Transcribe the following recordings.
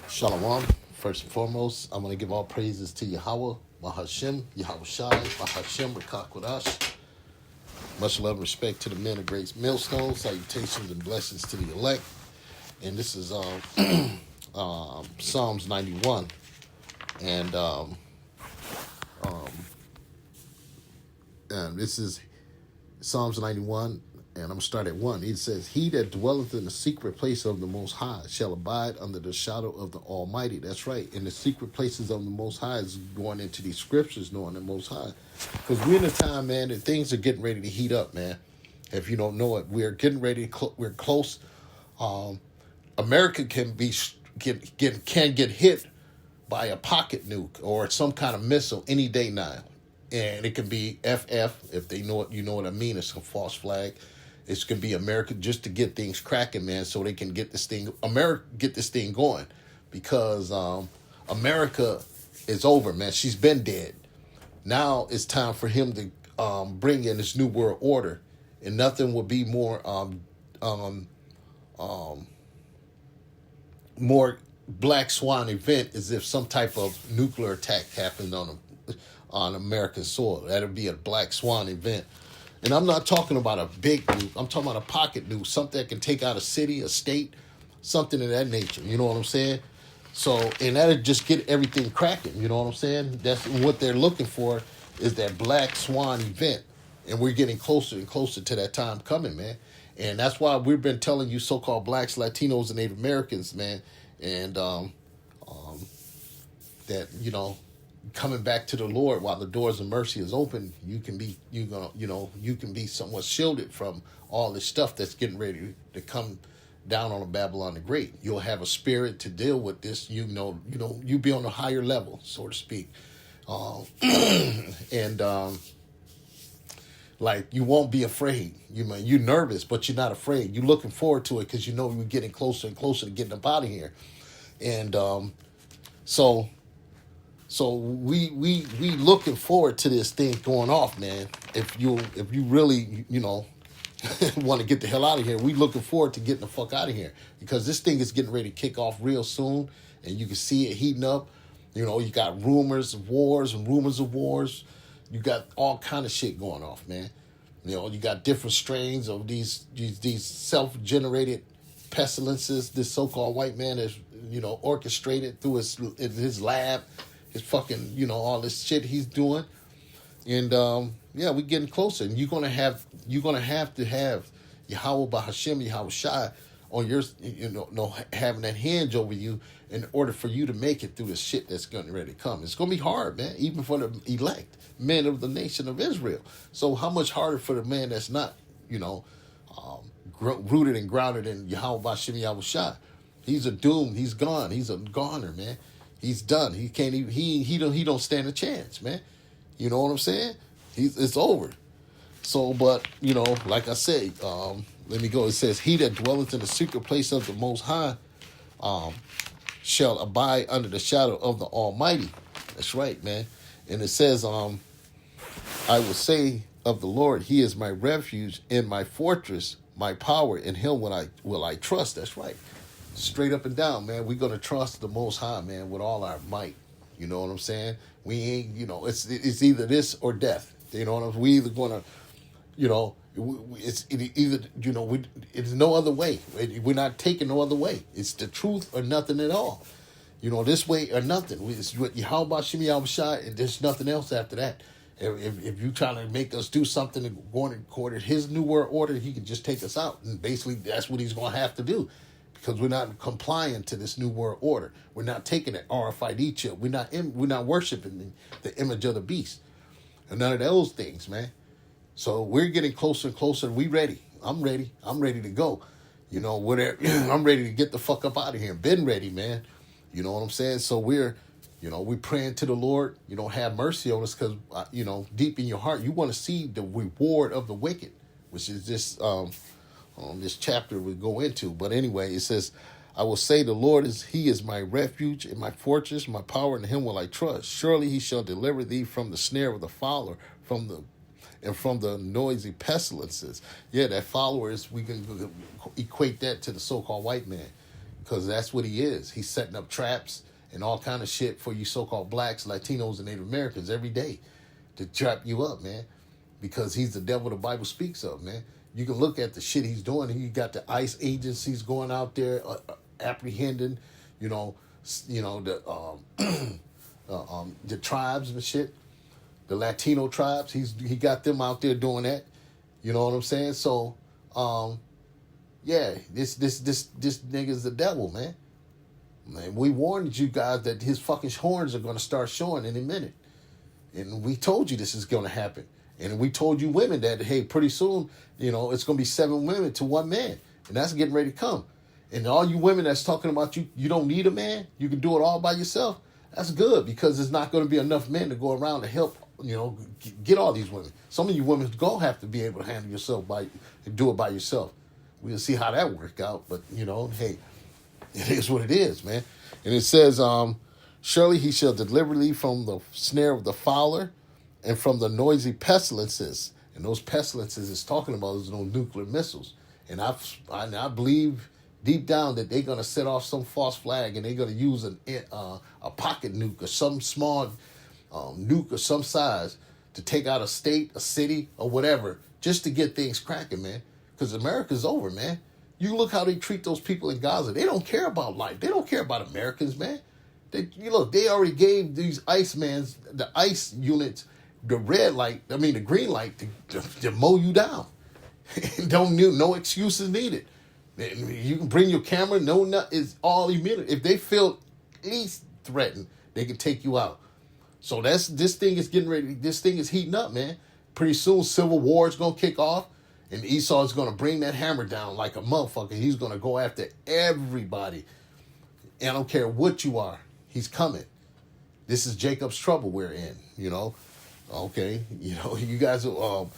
Shalom. First and foremost, I'm going to give all praises to Yahweh, Mahashem, Yahweh Shai, Mahashem, Rakakwadash. Much love and respect to the men of Grace Millstones. Salutations and blessings to the elect. And this is Psalms 91. And this is Psalms 91. And I'm going to start at 1. It says, He that dwelleth in the secret place of the Most High shall abide under the shadow of the Almighty. That's right. In the secret places of the Most High is going into these scriptures, knowing the Most High. Because we're in a time, man, that things are getting ready to heat up, man. If you don't know it, we're getting ready. We're close. America can get hit by a pocket nuke or some kind of missile any day now. And it can be FF, if they know it, you know what I mean. It's a false flag. It's going to be America just to get things cracking, man, so they can get this thing going. Because America is over, man. She's been dead. Now it's time for him to bring in this new world order. And nothing will be more more black swan event as if some type of nuclear attack happened on American soil. That'll be a black swan event. And I'm not talking about a big nuke. I'm talking about a pocket nuke, something that can take out a city, a state, something of that nature. You know what I'm saying? So, and that'll just get everything cracking. You know what I'm saying? That's what they're looking for, is that black swan event. And we're getting closer and closer to that time coming, man. And that's why we've been telling you so-called blacks, Latinos, and Native Americans, man, and that, you know, coming back to the Lord while the doors of mercy is open, you can be somewhat shielded from all this stuff that's getting ready to come down on Babylon the Great. You'll have a spirit to deal with this. You be on a higher level, so to speak, and like you won't be afraid. You're nervous, but you're not afraid. You're looking forward to it because you know you're getting closer and closer to getting up out of here, and So we looking forward to this thing going off, man. If you really want to get the hell out of here, we looking forward to getting the fuck out of here because this thing is getting ready to kick off real soon, and you can see it heating up. You know, you got rumors of wars and rumors of wars. You got all kind of shit going off, man. You know, you got different strains of these self-generated pestilences. This so-called white man is orchestrated through his lab. His fucking, all this shit he's doing. And, we're getting closer. And you're going to have to have Yahweh Bahashem, Yahweh Shai on your, having that hinge over you in order for you to make it through the shit that's getting ready to come. It's going to be hard, man, even for the elect men of the nation of Israel. So how much harder for the man that's not, rooted and grounded in Yahweh Bahashem, Yahweh Shai? He's a doomed. He's gone. He's a goner, man. He's done. He can't even. He don't stand a chance, man. You know what I'm saying? It's over. So, but like I say, let me go. It says, "He that dwelleth in the secret place of the Most High, shall abide under the shadow of the Almighty." That's right, man. And it says, "I will say of the Lord, He is my refuge and my fortress, my power. In Him will I trust." That's right. Straight up and down, man. We're going to trust the Most High, man, with all our might. You know what I'm saying? We ain't, it's either this or death. You know what I'm saying? We either going to, it's no other way. We're not taking no other way. It's the truth or nothing at all. This way or nothing. It's Yahweh Shem Yahweh Shai, and there's nothing else after that. If you're trying to make us do something going according to His new world order, He can just take us out. And basically, that's what He's going to have to do. Because we're not complying to this new world order. We're not taking it RFID chip. We're not worshiping the image of the beast. And none of those things, man. So we're getting closer and closer. We ready. I'm ready. I'm ready to go. Whatever. I'm ready to get the fuck up out of here. Been ready, man. You know what I'm saying? So we're praying to the Lord. Have mercy on us because, deep in your heart, you want to see the reward of the wicked, which is this chapter we go into. But anyway, it says, "I will say the Lord He is my refuge and my fortress, my power, and Him will I trust. Surely He shall deliver thee from the snare of the fowler, from the noisy pestilences." Yeah, that fowler we can equate that to the so-called white man. because that's what he is. He's setting up traps and all kind of shit for you so-called blacks, Latinos, and Native Americans every day to trap you up, man, because he's the devil the Bible speaks of, man. You can look at the shit he's doing. He got the ICE agencies going out there apprehending, the tribes and shit, the Latino tribes. He got them out there doing that. You know what I'm saying? So, yeah, this nigga's the devil, man. Man, we warned you guys that his fucking horns are gonna start showing in a minute, and we told you this is gonna happen. And we told you women that, hey, pretty soon, it's going to be 7 women to 1 man. And that's getting ready to come. And all you women that's talking about you don't need a man, you can do it all by yourself. That's good, because there's not going to be enough men to go around to help, get all these women. Some of you women going to have to be able to handle yourself and do it by yourself. We'll see how that work out. But, hey, it is what it is, man. And it says, surely he shall deliver thee from the snare of the fowler, and from the noisy pestilences. And those pestilences is talking about those nuclear missiles. And I believe deep down that they're going to set off some false flag, and they're going to use a pocket nuke or some small nuke of some size to take out a state, a city, or whatever, just to get things cracking, man. Because America's over, man. You look how they treat those people in Gaza. They don't care about life. They don't care about Americans, man. They already gave these the ICE units, the green light to mow you down. No excuses needed. You can bring your camera. It's all immediate. If they feel at least threatened, they can take you out. So this thing is getting ready. This thing is heating up, man. Pretty soon, civil war is gonna kick off, and Esau is gonna bring that hammer down like a motherfucker. He's gonna go after everybody. And I don't care what you are. He's coming. This is Jacob's trouble we're in, Okay, you guys, And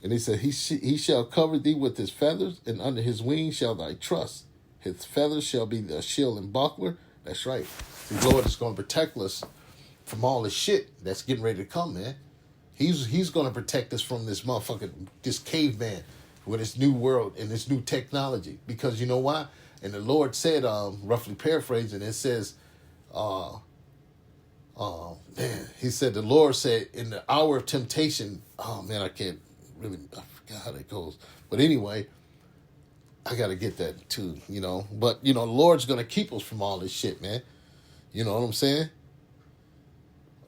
he said, he shall cover thee with his feathers, and under his wings shall thy trust. His feathers shall be the shield and buckler. That's right. The Lord is going to protect us from all this shit that's getting ready to come, man. He's going to protect us from this this caveman with this new world and this new technology. Because you know why? And the Lord said, roughly paraphrasing, it says, he said, the Lord said, in the hour of temptation, I forgot how that goes. But anyway, I got to get that too, But, the Lord's going to keep us from all this shit, man. You know what I'm saying?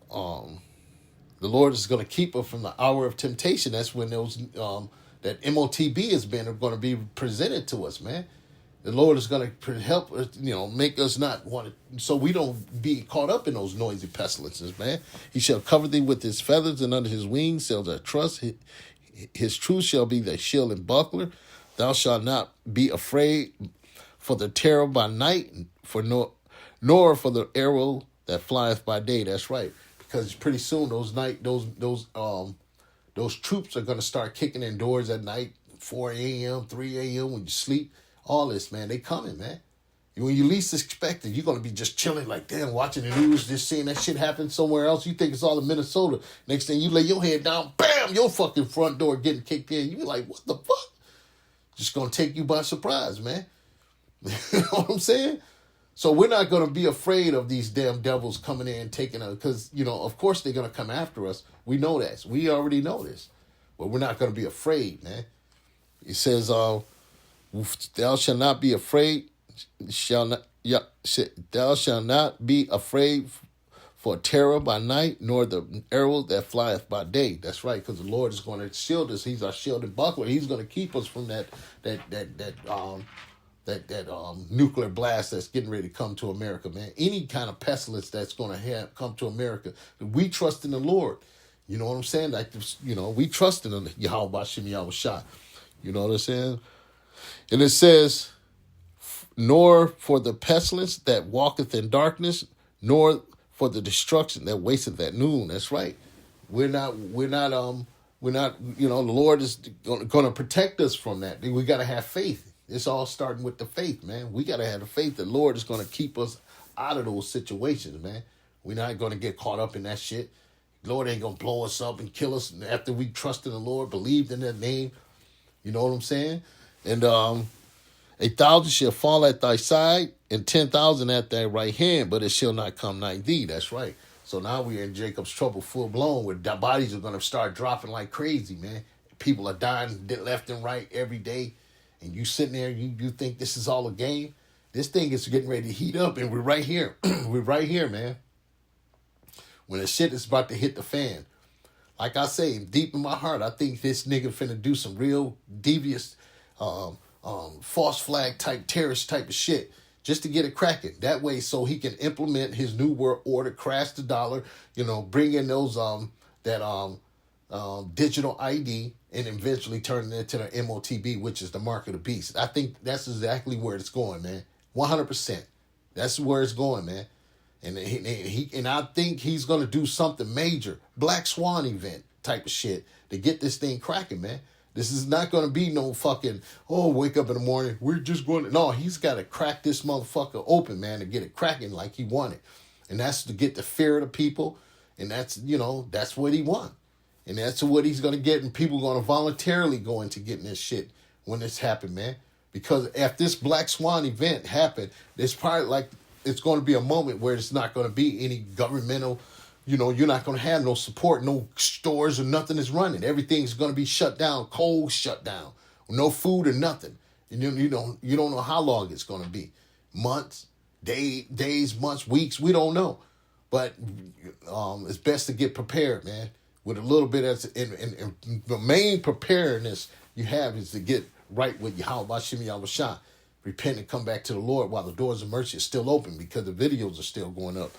The Lord is going to keep us from the hour of temptation. That's when those, that MOTB is going to be presented to us, man. The Lord is going to help us, make us not want to, so we don't be caught up in those noisy pestilences, man. He shall cover thee with his feathers, and under his wings shall thy trust. His truth shall be thy shield and buckler. Thou shalt not be afraid for the terror by night, nor for the arrow that flieth by day. That's right, because pretty soon those troops are going to start kicking in doors at night, 4 a.m., 3 a.m. when you sleep. All this, man, they coming, man. When you least expect it, you're going to be just chilling like, damn, watching the news, just seeing that shit happen somewhere else. You think it's all in Minnesota. Next thing you lay your head down, bam, your fucking front door getting kicked in. You be like, what the fuck? Just going to take you by surprise, man. You know what I'm saying? So we're not going to be afraid of these damn devils coming in and taking us, because, of course they're going to come after us. We know that. We already know this. But we're not going to be afraid, man. It says, thou shalt not be afraid, thou shalt not be afraid for terror by night, nor the arrow that flieth by day. That's right, because the Lord is going to shield us. He's our shield and buckler. He's going to keep us from that nuclear blast that's getting ready to come to America, man. Any kind of pestilence that's going to come to America. We trust in the Lord. You know what I'm saying? Like, we trust in the Yahweh Bashim Yahweh Shah. You know what I'm saying? And it says, nor for the pestilence that walketh in darkness, nor for the destruction that wasteth at noon. That's right. We're not, the Lord is going to protect us from that. We got to have faith. It's all starting with the faith, man. We got to have the faith that the Lord is going to keep us out of those situations, man. We're not going to get caught up in that shit. The Lord ain't going to blow us up and kill us after we trust in the Lord, believed in that name. You know what I'm saying? And 1,000 shall fall at thy side, and 10,000 at thy right hand, but it shall not come nigh thee. That's right. So now we're in Jacob's trouble full blown, where the bodies are going to start dropping like crazy, man. People are dying left and right every day, and you sitting there, you think this is all a game? This thing is getting ready to heat up, and we're right here. We're right here, man. When the shit is about to hit the fan. Like I say, deep in my heart, I think this nigga finna do some real devious, false flag type, terrorist type of shit just to get it cracking. That way, so he can implement his new world order, crash the dollar, bring in those digital ID, and eventually turn it into the MOTB, which is the mark of the beast. I think that's exactly where it's going, man. 100%. That's where it's going, man. And I think he's gonna do something major, Black Swan event type of shit to get this thing cracking, man. This is not gonna be no fucking wake up in the morning. We're just going to no. He's got to crack this motherfucker open, man, to get it cracking like he wanted, and that's to get the fear of the people, and that's that's what he wants, and that's what he's gonna get, and people are gonna voluntarily go into getting this shit when this happen, man. Because if this Black Swan event happened, it's probably like. It's going to be a moment where it's not going to be any governmental, you're not going to have no support, no stores or nothing is running. Everything's going to be shut down, cold shut down, no food or nothing. And you don't know how long it's going to be. Months, days, months, weeks, we don't know. But it's best to get prepared, man, with a little bit of, and the main preparedness you have is to get right with Yahweh Shemi Yahweh. Repent and come back to the Lord while the doors of mercy are still open because the videos are still going up.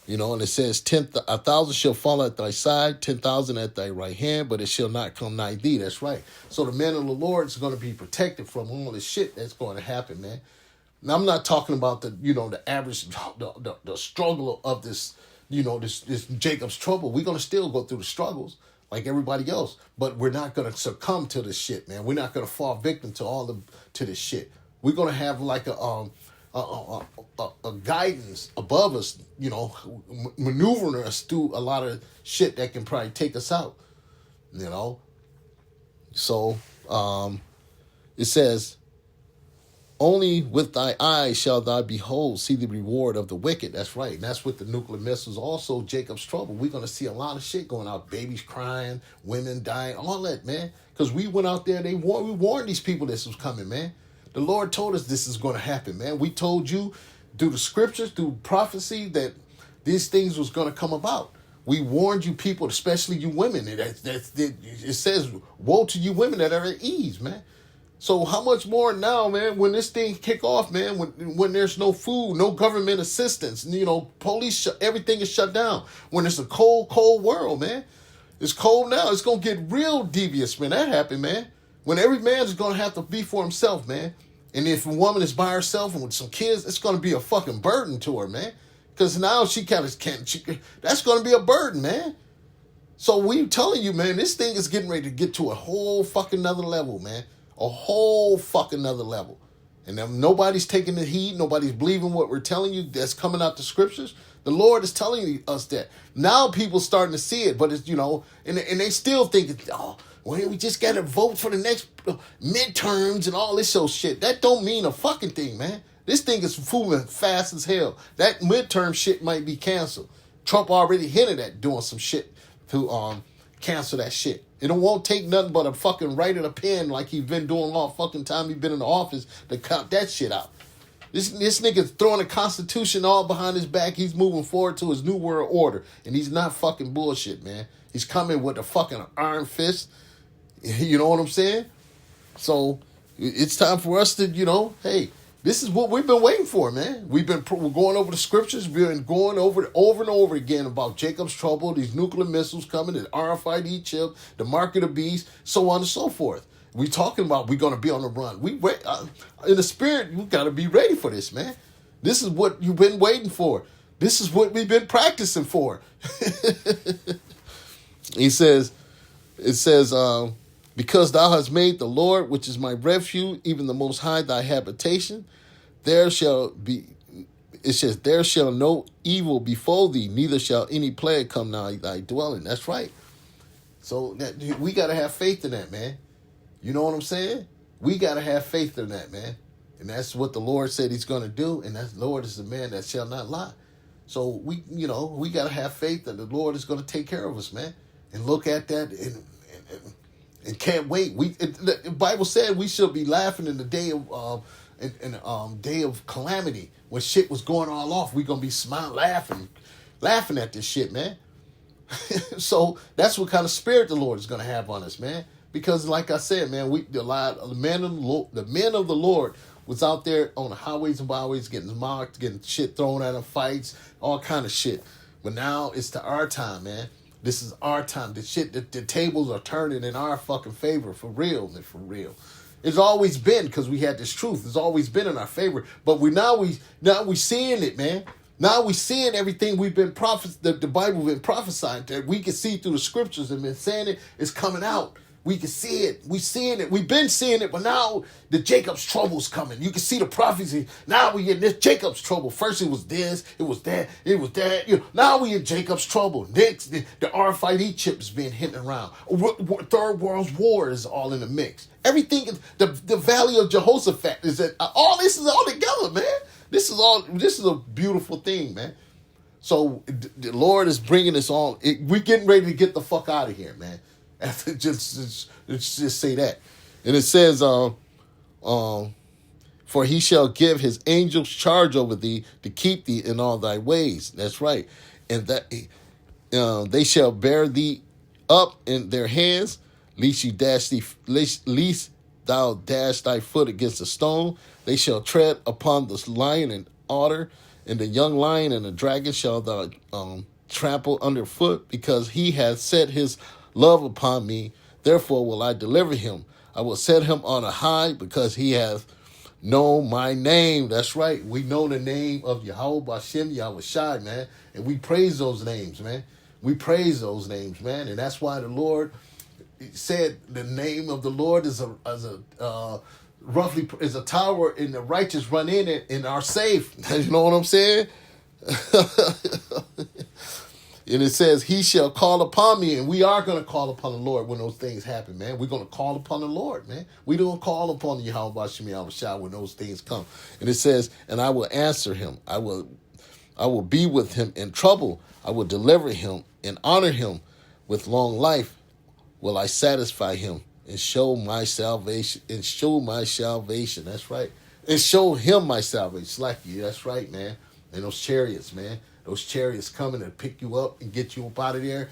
And it says, 1,000 shall fall at thy side, 10,000 at thy right hand, but it shall not come nigh thee. That's right. So the man of the Lord is going to be protected from all this shit that's going to happen, man. Now, I'm not talking about the average, the struggle of this, this Jacob's trouble. We're going to still go through the struggles like everybody else, but we're not going to succumb to this shit, man. We're not going to fall victim to this shit. We're going to have like a guidance above us, maneuvering us through a lot of shit that can probably take us out, So it says, only with thy eyes shall thou behold, see the reward of the wicked. That's right. And that's with the nuclear missiles. Also, Jacob's trouble. We're going to see a lot of shit going out. Babies crying, women dying, all that, man. Because we went out there, we warned these people this was coming, man. The Lord told us this is going to happen, man. We told you through the scriptures, through prophecy, that these things was going to come about. We warned you people, especially you women. It says, woe to you women that are at ease, man. So how much more now, man, when this thing kick off, man, when there's no food, no government assistance, police, everything is shut down. When it's a cold, cold world, man. It's cold now. It's going to get real devious when that happen, man. When every man is going to have to be for himself, man. And if a woman is by herself and with some kids, it's going to be a fucking burden to her, man. Because now she kind of can't, that's going to be a burden, man. So we telling you, man, this thing is getting ready to get to a whole fucking nother level, man. A whole fucking nother level. And then nobody's taking the heed. Nobody's believing what we're telling you that's coming out the scriptures. The Lord is telling us that. Now people starting to see it, but it's, and they still think, we just got to vote for the next midterms and all this shit. That don't mean a fucking thing, man. This thing is moving fast as hell. That midterm shit might be canceled. Trump already hinted at doing some shit to cancel that shit. It won't take nothing but a fucking write of a pen like he's been doing all fucking time he's been in the office to cut that shit out. This nigga's throwing the Constitution all behind his back. He's moving forward to his new world order. And he's not fucking bullshit, man. He's coming with a fucking iron fist. You know what I'm saying? So it's time for us to, hey, this is what we've been waiting for, man. We're going over the scriptures. We've been going over it over and over again about Jacob's trouble, these nuclear missiles coming, the RFID chip, the mark of the beast, so on and so forth. We're talking about we're going to be on the run. In the spirit, you got to be ready for this, man. This is what you've been waiting for. This is what we've been practicing for. It says, because thou hast made the Lord, which is my refuge, even the Most High, thy habitation, there shall no evil befall thee, neither shall any plague come nigh thy dwelling. That's right. So we got to have faith in that, man. You know what I'm saying? We got to have faith in that, man. And that's what the Lord said he's going to do. And that Lord is the man that shall not lie. So we got to have faith that the Lord is going to take care of us, man. And look at that and can't wait. The Bible said we should be laughing in the day of day of calamity when shit was going all off. We gonna be smiling, laughing at this shit, man. So that's what kind of spirit the Lord is gonna have on us, man. Because like I said, man, the men of the Lord was out there on the highways and byways getting mocked, getting shit thrown at them, fights, all kind of shit. But now it's to our time, man. This is our time. The tables are turning in our fucking favor, for real, man, for real. It's always been, because we had this truth. It's always been in our favor. But we seeing it, man. Now we seeing everything we've been the Bible been prophesying that we can see through the scriptures and been saying it's coming out. We can see it. We seeing it. We've been seeing it, but now the Jacob's trouble's coming. You can see the prophecy. Now we in this Jacob's trouble. First it was this, it was that, it was that. Now we in Jacob's trouble. Next, the RFID chip is being hit around. Third World War is all in the mix. Everything, the Valley of Jehoshaphat is that all this is all together, man. This is a beautiful thing, man. So the Lord is bringing us on. We're getting ready to get the fuck out of here, man. Just say that. And it says, for he shall give his angels charge over thee to keep thee in all thy ways. That's right. And that they shall bear thee up in their hands, lest thou dash thy foot against a stone. They shall tread upon the lion and otter, and the young lion and the dragon shall thou trample underfoot, because he hath set his love upon me. Therefore will I deliver him. I will set him on a high, because he hath known my name. That's right. We know the name of Yahweh Bashem Yahushai, man. And we praise those names, man. We praise those names, man. And that's why the Lord said the name of the Lord is roughly is a tower, and the righteous run in it and are safe. You know what I'm saying? And it says, he shall call upon me, and we are going to call upon the Lord when those things happen, man. We're going to call upon the Lord, man. We don't call upon the Yahweh Bashem Yahushua when those things come. And it says, and I will answer him. I will be with him in trouble. I will deliver him and honor him. With long life will I satisfy him and show my salvation. That's right. And show him my salvation. Slacky, that's right, man. And those chariots, man. Those chariots coming to pick you up and get you up out of there.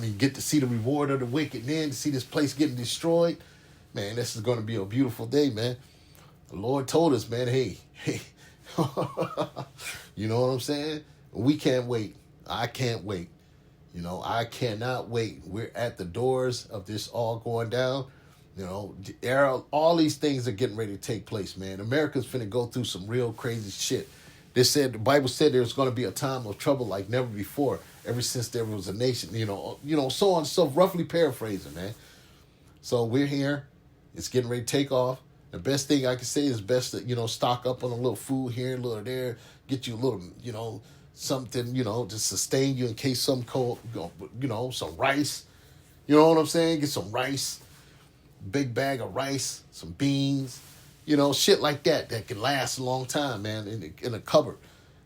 You get to see the reward of the wicked, and then to see this place getting destroyed. Man, this is going to be a beautiful day, man. The Lord told us, man, hey. You know what I'm saying? We can't wait. I can't wait. I cannot wait. We're at the doors of this all going down. All these things are getting ready to take place, man. America's finna go through some real crazy shit. The Bible said there's going to be a time of trouble like never before, ever since there was a nation, so on, so roughly paraphrasing, man. So we're here. It's getting ready to take off. The best thing I can say is best to, stock up on a little food here, a little there, get you a little, something, to sustain you in case something cold, some rice. You know what I'm saying? Get some rice, big bag of rice, some beans. Shit like that can last a long time, man, in a cupboard.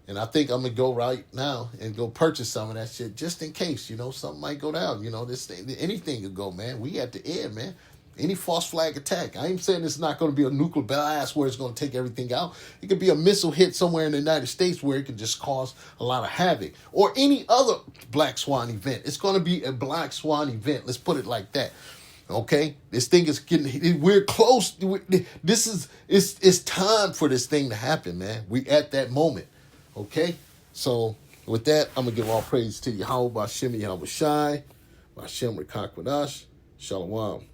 And I think I'm going to go right now and go purchase some of that shit just in case, something might go down. This thing, anything could go, man. We at the end, man. Any false flag attack. I ain't saying it's not going to be a nuclear blast where it's going to take everything out. It could be a missile hit somewhere in the United States where it can just cause a lot of havoc. Or any other black swan event. It's going to be a black swan event. Let's put it like that. Okay, this thing is getting. We're close. It's time for this thing to happen, man. We at that moment. Okay, so with that, I'm gonna give all praise to Yahweh Bashem Yahushai, Bashem Rekakwadash, Shalom.